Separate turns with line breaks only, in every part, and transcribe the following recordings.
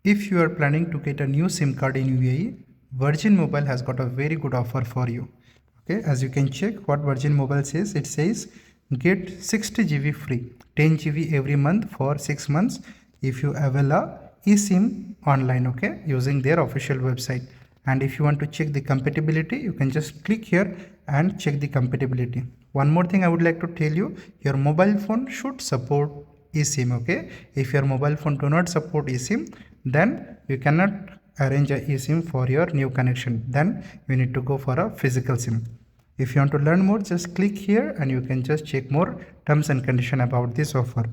If you are planning to get a new SIM card in UAE, Virgin Mobile has got a very good offer for you. Okay, as you can check what Virgin Mobile says, it says get 60 GB free, 10 GB every month for 6 months if you avail a eSIM online, okay, using their official website. And if you want to check the compatibility, you can just click here and check the compatibility. One more thing I would like to tell you, your mobile phone should support eSIM, okay. If your mobile phone do not support eSIM, then you cannot arrange a eSIM for your new connection. Then you need to go for a physical SIM. If you want to learn more, just click here and you can just check more terms and condition about this offer.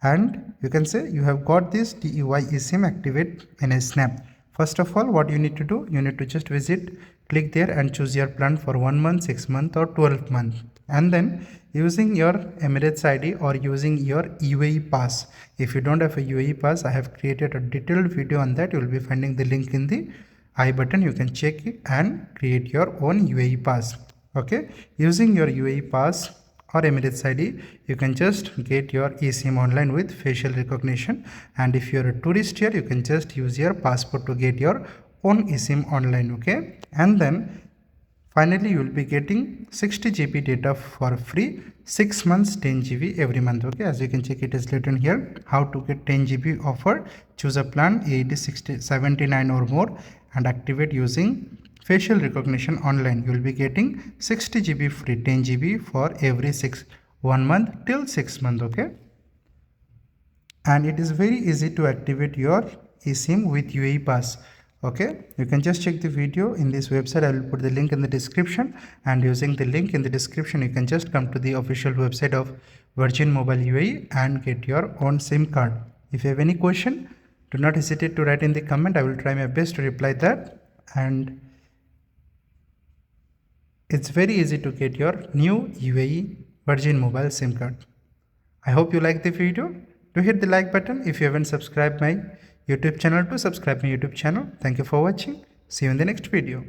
And you can say you have got this DEY eSIM activate in a snap. First of all, what you need to do, you need to just visit, click there and choose your plan for 1 month, 6 month or 12 month. And then using your Emirates ID or using your UAE Pass. If you don't have a UAE Pass, I have created a detailed video on that. You will be finding the link in the I button. You can check it and create your own UAE Pass. Okay, using your UAE Pass or Emirates ID, you can just get your eSIM online with facial recognition. And if you're a tourist here, you can just use your passport to get your own eSIM online. Okay, and then finally, you will be getting 60 GB data for free, 6 months 10 GB every month. Okay, as you can check, it is written here how to get 10 GB offer. Choose a plan AED 79 or more and activate using facial recognition online. You will be getting 60 GB free, 10 GB for every 1 month till 6 months. Okay, and it is very easy to activate your eSIM with UAE Pass. Okay, you can just check the video in this website. I will put the link in the description, and using the link in the description you can just come to the official website of Virgin Mobile UAE and get your own SIM card. If you have any question, do not hesitate to write in the comment. I will try my best to reply that. And it's very easy to get your new UAE Virgin Mobile SIM card. I hope you like the video. Do hit the like button. If you haven't subscribed my YouTube channel, to subscribe my YouTube channel. Thank you for watching. See you in the next video.